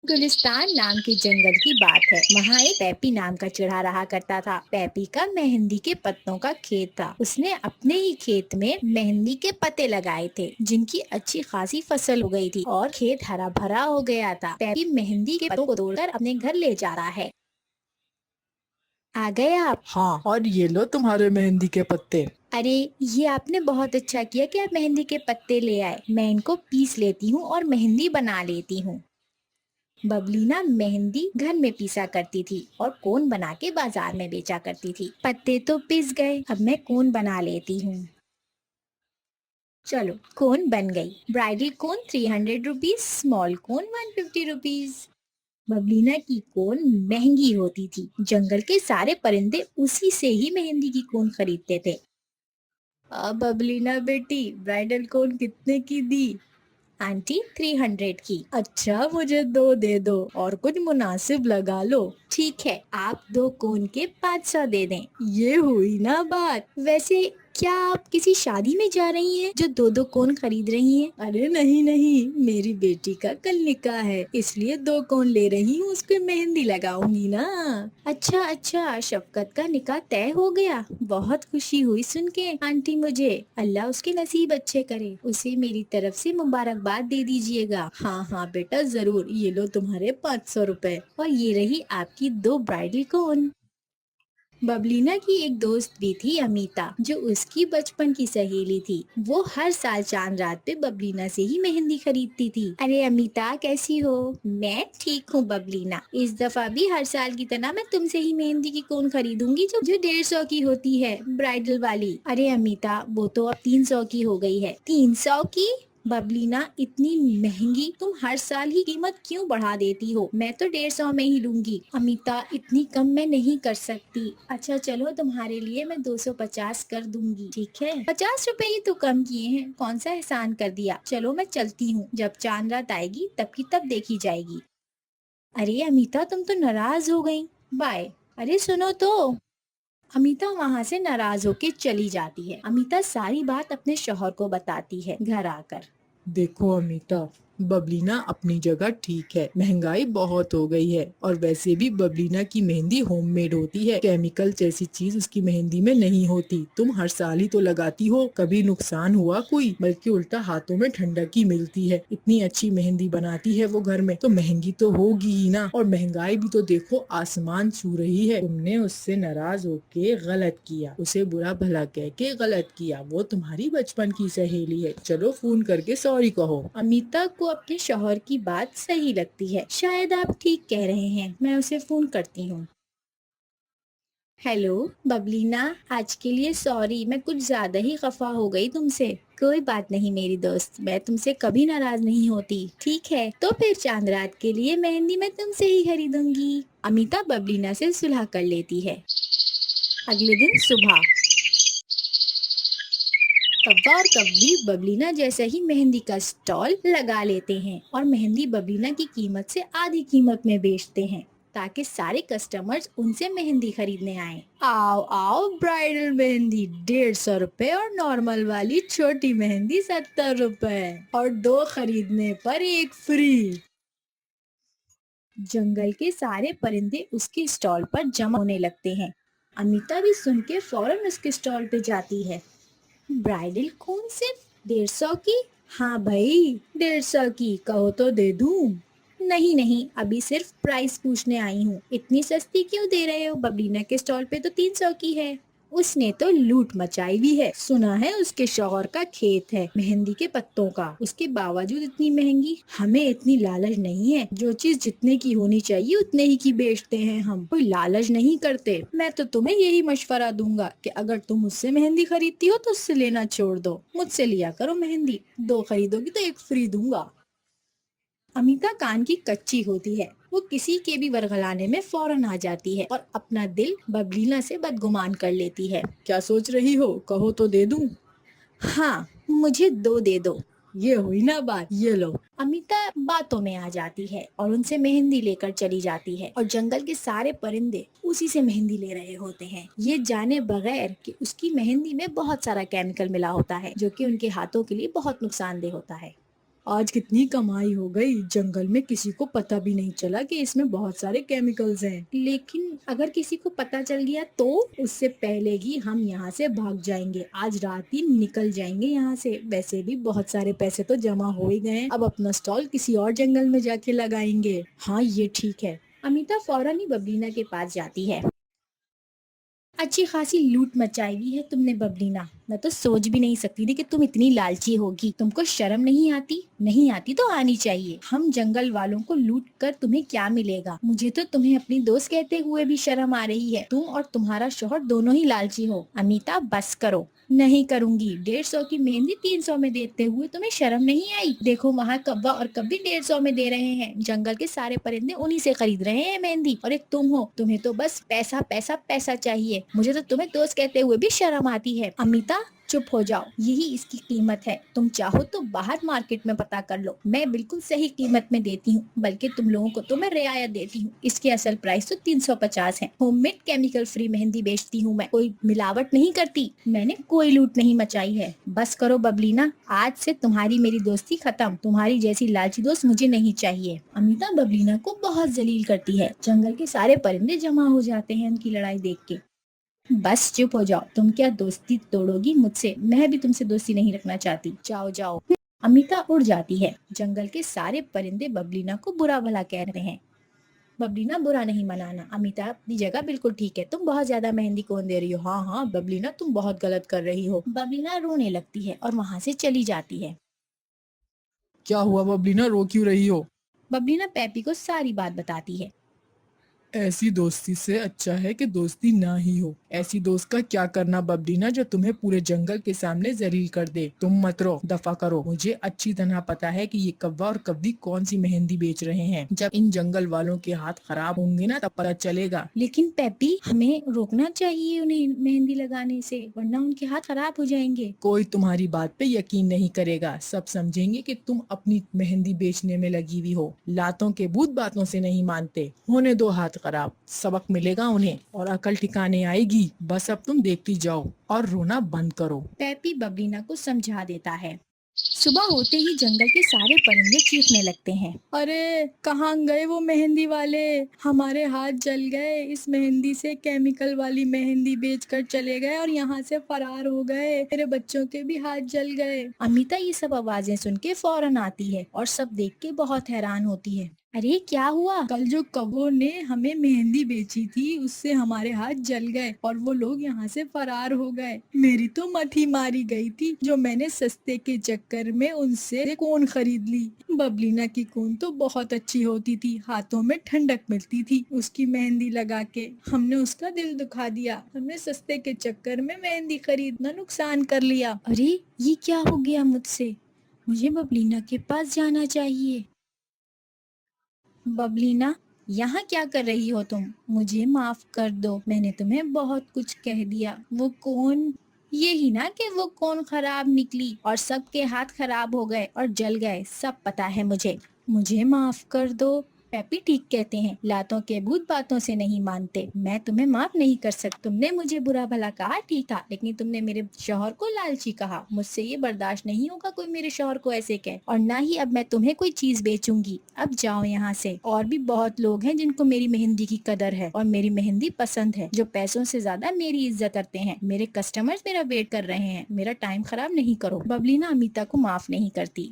गुलिस्तान नाम के जंगल की बात है। वहाँ एक पैपी नाम का चिढ़ा रहा करता था। पैपी का मेहंदी के पत्तों का खेत था। उसने अपने ही खेत में मेहंदी के पत्ते लगाए थे, जिनकी अच्छी खासी फसल हो गई थी और खेत हरा भरा हो गया था। पैपी मेहंदी के पत्तों को तोड़कर अपने घर ले जा रहा है। आ गए आप? हाँ, और ये लो तुम्हारे मेहंदी के पत्ते। अरे, ये आपने बहुत अच्छा किया कि आप मेहंदी के पत्ते ले आए। मैं इनको पीस लेती हूँ और मेहंदी बना लेती हूँ। बबलीना मेहंदी घर में पीसा करती थी और कोन बना के बाजार में बेचा करती थी। पत्ते तो पिस गए, अब मैं कोन बना लेती हूँ। चलो, कोन बन गई। ब्राइडल कोन 300 रुपीज, स्मॉल कोन 150 रुपीज। बबलीना की कोन महंगी होती थी। जंगल के सारे परिंदे उसी से ही मेहंदी की कोन खरीदते थे। अब बबलीना बेटी, ब्राइडल कोन कितने की दी? आंटी, 300 की। अच्छा, मुझे 2 दे दो और कुछ मुनासिब लगा लो। ठीक है, आप 2 कोन के 500 दे दें। ये हुई ना बात। वैसे क्या आप किसी शादी में जा रही हैं जो 2 कोन खरीद रही हैं? अरे नहीं नहीं, मेरी बेटी का कल निकाह है, इसलिए 2 कोन ले रही हूँ, उसको मेहंदी लगाऊंगी ना। अच्छा अच्छा, शफकत का निकाह तय हो गया। बहुत खुशी हुई सुन के आंटी मुझे। अल्लाह उसके नसीब अच्छे करे। उसे मेरी तरफ से मुबारकबाद दे दीजिएगा। हाँ हाँ बेटा, जरूर। ये लो तुम्हारे 500 रुपए और ये रही आपकी 2 ब्राइडल कोन। बबलीना की एक दोस्त भी थी, अमीता, जो उसकी बचपन की सहेली थी। वो हर साल चांद रात पे बबलीना से ही मेहंदी खरीदती थी। अरे अमीता, कैसी हो? मैं ठीक हूँ बबलीना। इस दफा भी हर साल की तरह मैं तुमसे ही मेहंदी की कोन खरीदूंगी, जो 150 की होती है, ब्राइडल वाली। अरे अमीता, वो तो अब 300 की हो गई है। 300 की? बबलीना, इतनी महंगी? तुम हर साल ही कीमत क्यों बढ़ा देती हो? मैं तो 150 में ही लूंगी। अमिता, इतनी कम मैं नहीं कर सकती। अच्छा चलो, तुम्हारे लिए मैं 250 कर दूंगी। ठीक है, 50 रुपए ही तो कम किए हैं, कौन सा एहसान कर दिया। चलो मैं चलती हूँ, जब चांद रात आएगी तब की तब देखी जाएगी। अरे अमिता, तुम तो नाराज हो गई। बाय। अरे सुनो तो। अमिता वहाँ से नाराज होके चली जाती है। अमिता सारी बात अपने शौहर को बताती है घर आकर। देखो अमीता, बबलीना अपनी जगह ठीक है। महंगाई बहुत हो गई है और वैसे भी बबलीना की मेहंदी होममेड होती है। केमिकल जैसी चीज उसकी मेहंदी में नहीं होती। तुम हर साल ही तो लगाती हो, कभी नुकसान हुआ कोई? बल्कि उल्टा हाथों में ठंडक ही मिलती है। इतनी अच्छी मेहंदी बनाती है वो घर में, तो महंगी तो होगी ही ना। और महंगाई भी तो देखो आसमान छू रही है। तुमने उससे नाराज होके गलत किया, उसे बुरा भला कह के गलत किया। वो तुम्हारी बचपन की सहेली है, चलो फोन करके सॉरी कहो। अमिता को अपने शौहर की बात सही लगती है। शायद आप ठीक कह रहे हैं, मैं उसे फोन करती हूँ। हेलो बबलीना, आज के लिए सॉरी, मैं कुछ ज्यादा ही खफा हो गई तुमसे। कोई बात नहीं मेरी दोस्त, मैं तुमसे कभी नाराज नहीं होती। ठीक है, तो फिर चांद रात के लिए मेहंदी मैं तुमसे ही खरीदूंगी। अमिता बबलीना से सुलह कर लेती है। अगले दिन सुबह कव्वा और कव्वी बबलीना जैसे ही मेहंदी का स्टॉल लगा लेते हैं और मेहंदी बबलीना की कीमत से आधी कीमत में बेचते हैं, ताकि सारे कस्टमर्स उनसे मेहंदी खरीदने आए। आओ आओ, ब्राइडल मेहंदी 150 रुपए और नॉर्मल वाली छोटी मेहंदी 70 रुपए और 2 खरीदने पर 1 फ्री। जंगल के सारे परिंदे उसके स्टॉल पर जमा होने लगते हैं। अमिता भी सुन के फौरन उसके स्टॉल पे जाती है। ब्राइडल कोन सिर्फ 150 की? हाँ भाई, 150 की कहो तो दे दूं। नहीं नहीं, अभी सिर्फ प्राइस पूछने आई हूँ। इतनी सस्ती क्यों दे रहे हो? बबलीना के स्टॉल पे तो 300 की है। उसने तो लूट मचाई हुई है। सुना है उसके शौहर का खेत है मेहंदी के पत्तों का, उसके बावजूद इतनी महंगी। हमें इतनी लालच नहीं है, जो चीज जितने की होनी चाहिए उतने ही की बेचते हैं हम, कोई लालच नहीं करते। मैं तो तुम्हें यही मशवरा दूंगा कि अगर तुम मुझसे मेहंदी खरीदती हो तो उससे लेना छोड़ दो, मुझसे लिया करो मेहंदी। 2 खरीदोगी तो 1 फ्री दूंगा। अमिता कान की कच्ची होती है, वो किसी के भी वरगलाने में फौरन आ जाती है और अपना दिल बबलीना से बदगुमान कर लेती है। क्या सोच रही हो, कहो तो दे दूं? हाँ, मुझे 2 दे दो। ये हुई ना बात, ये लो। अमिता बातों में आ जाती है और उनसे मेहंदी लेकर चली जाती है और जंगल के सारे परिंदे उसी से मेहंदी ले रहे होते हैं, ये जाने बगैर कि उसकी मेहंदी में बहुत सारा केमिकल मिला होता है, जो कि उनके हाथों के लिए बहुत नुकसानदेह होता है। آج کتنی کمائی ہو گئی، جنگل میں کسی کو پتہ بھی نہیں چلا کہ اس میں بہت سارے کیمیکلز ہیں۔ لیکن اگر کسی کو پتہ چل گیا تو اس سے پہلے ہی ہم یہاں سے بھاگ جائیں گے، آج رات ہی نکل جائیں گے یہاں سے۔ ویسے بھی بہت سارے پیسے تو جمع ہو ہی گئے ہیں، اب اپنا اسٹال کسی اور جنگل میں جا کے لگائیں گے۔ ہاں یہ ٹھیک ہے۔ امیتا فوراً ہی ببلینا کے پاس جاتی ہے۔ اچھی خاصی لوٹ مچائی ہوئی ہے تم نے ببلینا، میں تو سوچ بھی نہیں سکتی تھی کہ تم اتنی لالچی ہوگی۔ تم کو شرم نہیں آتی؟ نہیں آتی تو آنی چاہیے۔ ہم جنگل والوں کو لوٹ کر تمہیں کیا ملے گا؟ مجھے تو تمہیں اپنی دوست کہتے ہوئے بھی شرم آ رہی ہے، تم اور تمہارا شوہر دونوں ہی لالچی ہو۔ امیتا بس کرو۔ نہیں کروں گی، 150 کی مہندی 300 میں دیتے ہوئے تمہیں شرم نہیں آئی؟ دیکھو وہاں کوا اور کبی 150 میں دے رہے ہیں، جنگل کے سارے پرندے انہی سے خرید رہے ہیں مہندی، اور ایک تم ہو، تمہیں تو بس پیسہ پیسہ پیسہ چاہیے۔ مجھے تو تمہیں دوست کہتے ہوئے بھی شرم آتی ہے۔ امیتا چپ ہو جاؤ، یہی اس کی قیمت ہے، تم چاہو تو باہر مارکیٹ میں پتا کر لو، میں بالکل صحیح قیمت میں دیتی ہوں، بلکہ تم لوگوں کو تو میں رعایت دیتی ہوں۔ اس کی اصل پرائس تو 350 ہے، ہوم میڈ کیمیکل فری مہندی بیچتی ہوں میں، کوئی ملاوٹ نہیں کرتی، میں نے کوئی لوٹ نہیں مچائی ہے۔ بس کرو ببلینا، آج سے تمہاری میری دوستی ختم، تمہاری جیسی لالچی دوست مجھے نہیں چاہیے۔ امیتا ببلینا کو بہت ذلیل کرتی ہے، جنگل کے سارے پرندے جمع ہو جاتے ہیں ان کی لڑائی دیکھ کے۔ بس چپ ہو جاؤ، تم کیا دوستی توڑو گی مجھ سے؟ میں بھی تم سے دوستی نہیں رکھنا چاہتی، جاؤ جاؤ۔ امیتا اڑ جاتی ہے، جنگل کے سارے پرندے ببلینا کو برا بھلا کہہ رہے ہیں۔ ببلینا برا نہیں منانا، امیتا اپنی جگہ بالکل ٹھیک ہے، تم بہت زیادہ مہندی کون دے رہی ہو؟ ہاں ہاں ببلینا تم بہت غلط کر رہی ہو۔ ببلینا رونے لگتی ہے اور وہاں سے چلی جاتی ہے۔ کیا ہوا ببلینا، رو کیوں رہی ہو؟ ببلینا پیپی کو ساری بات بتاتی ہے۔ ایسی دوستی سے اچھا ہے کہ دوستی نہ ہی ہو۔ ایسی دوست کا کیا کرنا ببلینا جو تمہیں پورے جنگل کے سامنے ذلیل کر دے۔ تم مت رو، دفع کرو، مجھے اچھی طرح پتا ہے کہ یہ کوا اور کبی کون سی مہندی بیچ رہے ہیں۔ جب ان جنگل والوں کے ہاتھ خراب ہوں گے نا تب پتہ چلے گا۔ لیکن پیپی ہمیں روکنا چاہیے انہیں مہندی لگانے سے، ورنہ ان کے ہاتھ خراب ہو جائیں گے۔ کوئی تمہاری بات پہ یقین نہیں کرے گا، سب سمجھیں گے کہ تم اپنی مہندی بیچنے میں لگی ہوئی ہو۔ لاتوں کے بھوت باتوں سے نہیں مانتے، ہونے دو ہاتھ خراب، سبق ملے گا انہیں اور عقل ٹھکانے آئے گی۔ بس اب تم دیکھتی جاؤ اور رونا بند کرو۔ پیپی ببلینا کو سمجھا دیتا ہے۔ صبح ہوتے ہی جنگل کے سارے پرندے چیخنے لگتے ہیں۔ ارے کہاں گئے وہ مہندی والے؟ ہمارے ہاتھ جل گئے، اس مہندی سے کیمیکل والی مہندی بیچ کر چلے گئے اور یہاں سے فرار ہو گئے، میرے بچوں کے بھی ہاتھ جل گئے۔ امیتا یہ سب آوازیں سن کے فوراً آتی ہے اور سب دیکھ کے بہت حیران ہوتی ہے۔ ارے کیا ہوا؟ کل جو کبوں نے ہمیں مہندی بیچی تھی اس سے ہمارے ہاتھ جل گئے اور وہ لوگ یہاں سے فرار ہو گئے۔ میری تو مت ہی ماری گئی تھی جو میں نے سستے کے چکر میں ان سے کون خرید لی۔ ببلینا کی کون تو بہت اچھی ہوتی تھی، ہاتھوں میں ٹھنڈک ملتی تھی اس کی مہندی لگا کے، ہم نے اس کا دل دکھا دیا، ہم نے سستے کے چکر میں مہندی خریدنا نقصان کر لیا۔ ارے یہ کیا ہو گیا مجھ سے؟ مجھے ببلینا کے پاس جانا چاہیے۔ ببلینا یہاں کیا کر رہی ہو تم؟ مجھے معاف کر دو، میں نے تمہیں بہت کچھ کہہ دیا۔ وہ کون؟ یہی نا کہ وہ کون خراب نکلی اور سب کے ہاتھ خراب ہو گئے اور جل گئے، سب پتا ہے مجھے۔ مجھے معاف کر دو۔ پیپی ٹھیک کہتے ہیں، لاتوں کے بھوت باتوں سے نہیں مانتے، میں تمہیں معاف نہیں کر سکتی۔ تم نے مجھے برا بھلا کہا ٹھیک تھا، لیکن تم نے میرے شوہر کو لالچی کہا، مجھ سے یہ برداشت نہیں ہوگا کوئی میرے شوہر کو ایسے کہے، اور نہ ہی اب میں تمہیں کوئی چیز بیچوں گی۔ اب جاؤ یہاں سے، اور بھی بہت لوگ ہیں جن کو میری مہندی کی قدر ہے اور میری مہندی پسند ہے، جو پیسوں سے زیادہ میری عزت کرتے ہیں۔ میرے کسٹمرز میرا ویٹ کر رہے ہیں، میرا ٹائم خراب نہیں کرو۔ ببلینا امیتا کو معاف نہیں کرتی۔